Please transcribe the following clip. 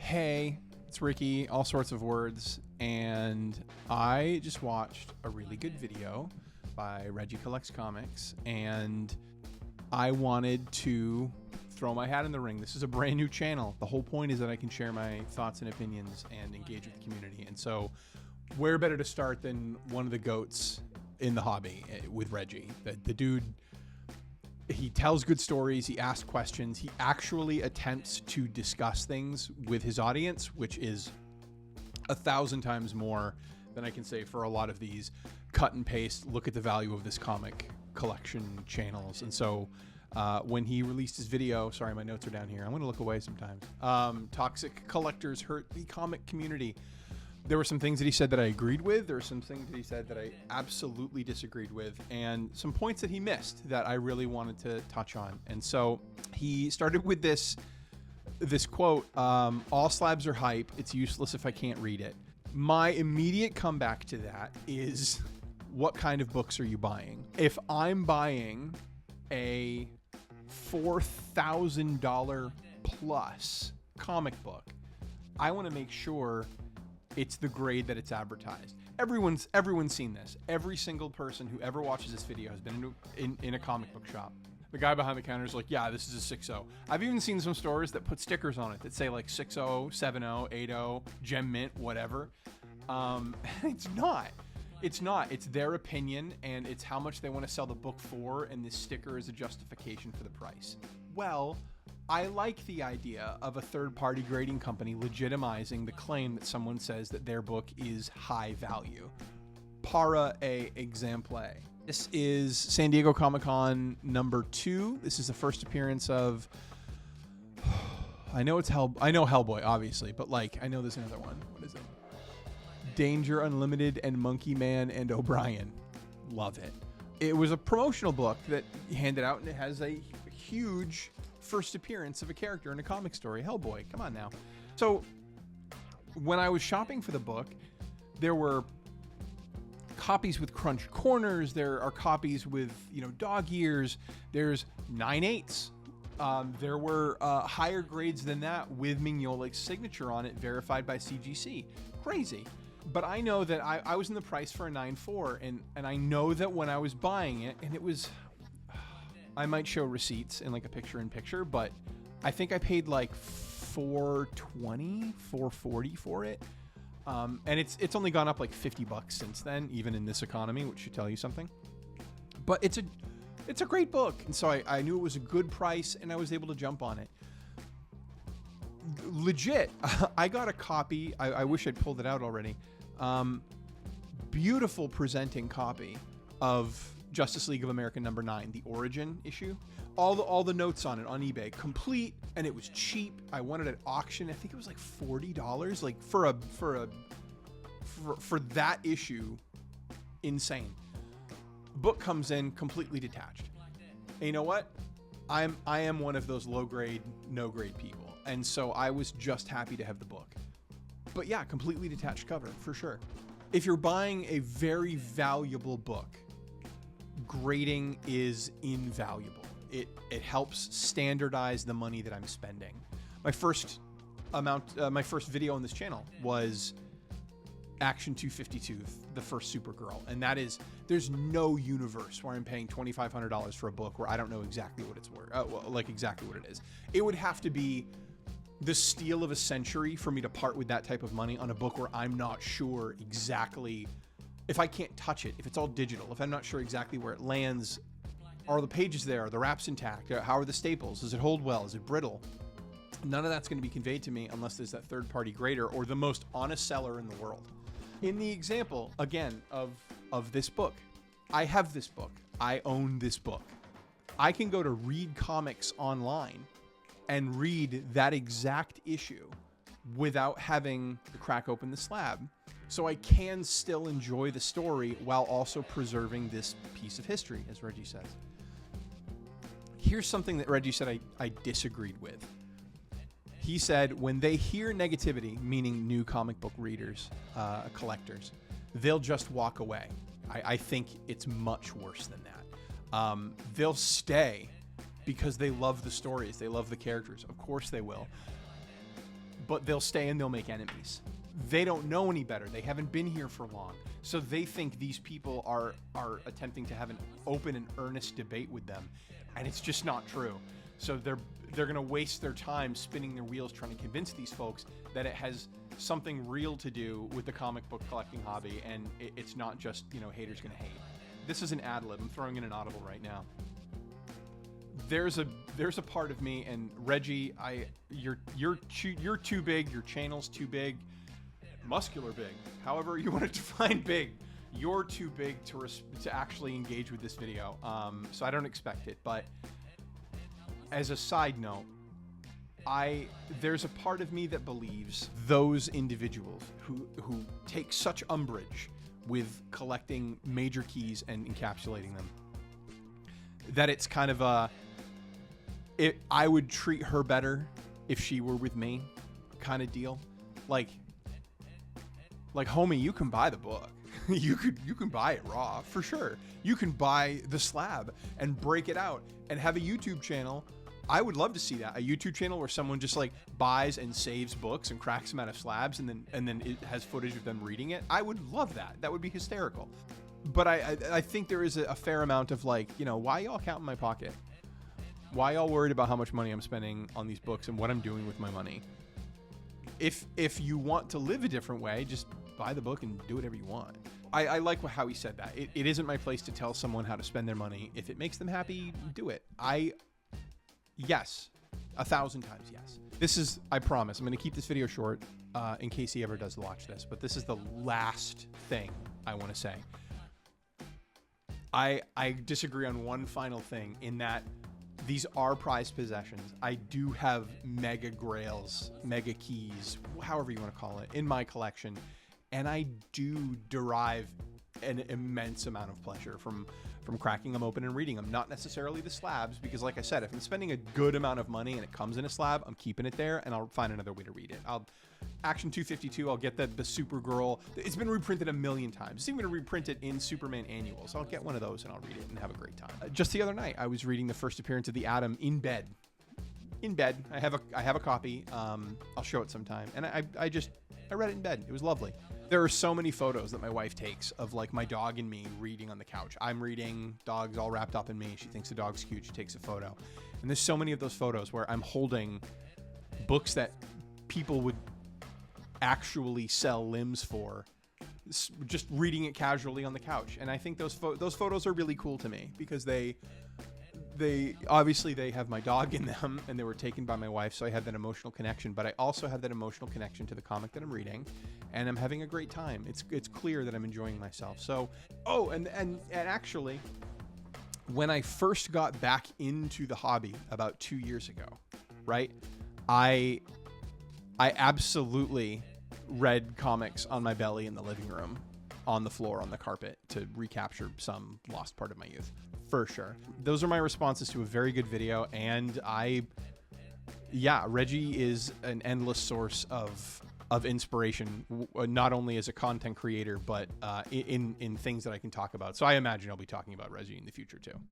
Hey, it's Ricky, All Sorts of Words, and I just watched a really good video by Regie Collects Comics, and I wanted to throw my hat in the ring. This is a brand new channel. The whole point is that I can share my thoughts and opinions and engage with the community. And so where better to start than one of the goats in the hobby with Regie. The dude, he tells good stories, he asks questions, he actually attempts to discuss things with his audience, which is 1,000 times more than I can say for a lot of these cut and paste, look at the value of this comic collection channels. And so when he released his video, sorry, my notes are down here. I'm going to look away sometimes. Toxic collectors hurt the comic community. There were some things that he said that I agreed with. There were some things that he said that I absolutely disagreed with, and some points that he missed that I really wanted to touch on. And so he started with this quote, all slabs are hype. It's useless if I can't read it. My immediate comeback to that is, what kind of books are you buying? If I'm buying a $4,000 plus comic book, I want to make sure it's the grade that it's advertised. Everyone's seen this. Every single person who ever watches this video has been in a comic book shop. The guy behind the counter is like, yeah, this is a 6.0. I've even seen some stores that put stickers on it that say like 6.0, 7.0, 8.0, Gem Mint, whatever. It's not. It's their opinion, and it's how much they want to sell the book for, and this sticker is a justification for the price. Well, I like the idea of a third-party grading company legitimizing the claim that someone says that their book is high value. Para e exemplar. This is San Diego Comic-Con #2. This is the first appearance of, I know Hellboy, obviously, but like, I know there's another one. What is it? Danger Unlimited and Monkey Man and O'Brien. Love it. It was a promotional book that he handed out, and it has a huge first appearance of a character in a comic story. Hellboy, come on now. So when I was shopping for the book, there were copies with crunched corners. There are copies with, dog ears. There's 9/8. There were higher grades than that with Mignolic's signature on it, verified by CGC. Crazy. But I know that I was in the price for a 9.4, and I know that when I was buying it, and it was, I might show receipts in like a picture-in-picture, but I think I paid like $420, $440 for it. And it's only gone up like $50 since then, even in this economy, which should tell you something. But it's a great book, and so I knew it was a good price, and I was able to jump on it. Legit, I got a copy. I wish I'd pulled it out already. Beautiful presenting copy of Justice League of America #9, the Origin issue. All the notes on it on eBay, complete, and it was cheap. I won it at auction. I think it was like $40, like for that issue. Insane. Book comes in completely detached. And you know what? I am one of those low grade, no grade people, and so I was just happy to have the book. But yeah, completely detached cover for sure. If you're buying a very valuable book, grading is invaluable. It helps standardize the money that I'm spending. My first video on this channel was Action 252, the first Supergirl, and that is, there's no universe where I'm paying $2,500 for a book where I don't know exactly what it's worth, exactly what it is. It would have to be the steal of a century for me to part with that type of money on a book where I'm not sure exactly, if I can't touch it, if it's all digital, if I'm not sure exactly where it lands. Are the pages there? Are the wraps intact? How are the staples? Does it hold well? Is it brittle? None of that's going to be conveyed to me unless there's that third-party grader or the most honest seller in the world. In the example, again, of this book, I have this book. I own this book. I can go to Read Comics online and read that exact issue without having to crack open the slab. So I can still enjoy the story while also preserving this piece of history, as Regie says. Here's something that Regie said I disagreed with. He said when they hear negativity, meaning new comic book readers, collectors, they'll just walk away. I think it's much worse than that. They'll stay because they love the stories. They love the characters. Of course they will. but they'll stay and they'll make enemies. They don't know any better. They haven't been here for long. So they think these people are attempting to have an open and earnest debate with them. And it's just not true. So they're going to waste their time spinning their wheels trying to convince these folks that it has something real to do with the comic book collecting hobby, and it's not just, you know, haters gonna hate. This is an ad lib. I'm throwing in an audible right now. There's a part of me, and Regie, you're too big. Your channel's too big, muscular big. However you want to define big, you're too big to actually engage with this video. So I don't expect it. But as a side note, there's a part of me that believes those individuals who take such umbrage with collecting major keys and encapsulating them, that it's kind of I would treat her better if she were with me kind of deal. Like homie, you can buy the book. you can buy it raw for sure. You can buy the slab and break it out and have a YouTube channel. I would love to see that, a YouTube channel where someone just like buys and saves books and cracks them out of slabs, and then it has footage of them reading it. I would love that. That would be hysterical. But I think there is a fair amount of like, you know, why y'all counting my pocket? Why y'all worried about how much money I'm spending on these books and what I'm doing with my money? If you want to live a different way, just buy the book and do whatever you want. I like how he said that. It isn't my place to tell someone how to spend their money. If it makes them happy, do it. Yes, 1,000 times yes. This is, I promise, I'm going to keep this video short in case he ever does watch this, but this is the last thing I want to say. I disagree on one final thing, in that these are prized possessions. I do have mega grails, mega keys, however you want to call it, in my collection, and I do derive an immense amount of pleasure from cracking them open and reading them. Not necessarily the slabs, because like I said, if I'm spending a good amount of money and it comes in a slab, I'm keeping it there and I'll find another way to read it. Action 252, I'll get the Supergirl. It's been reprinted a million times. It's even going to reprint it in Superman annuals. I'll get one of those and I'll read it and have a great time. Just the other night, I was reading the first appearance of the Atom in bed. I have a copy. I'll show it sometime. And I read it in bed. It was lovely. There are so many photos that my wife takes of like my dog and me reading on the couch. I'm reading, dog's all wrapped up in me. She thinks the dog's cute. She takes a photo. And there's so many of those photos where I'm holding books that people would actually sell limbs for, just reading it casually on the couch. And I think those photos are really cool to me, because they obviously they have my dog in them and they were taken by my wife, so I have that emotional connection, but I also have that emotional connection to the comic that I'm reading, and I'm having a great time. It's clear that I'm enjoying myself. So, and actually, when I first got back into the hobby about 2 years ago, right, I absolutely read comics on my belly in the living room, on the floor, on the carpet, to recapture some lost part of my youth. For sure. Those are my responses to a very good video, and Regie is an endless source of inspiration, not only as a content creator, but in things that I can talk about. So I imagine I'll be talking about Regie in the future too.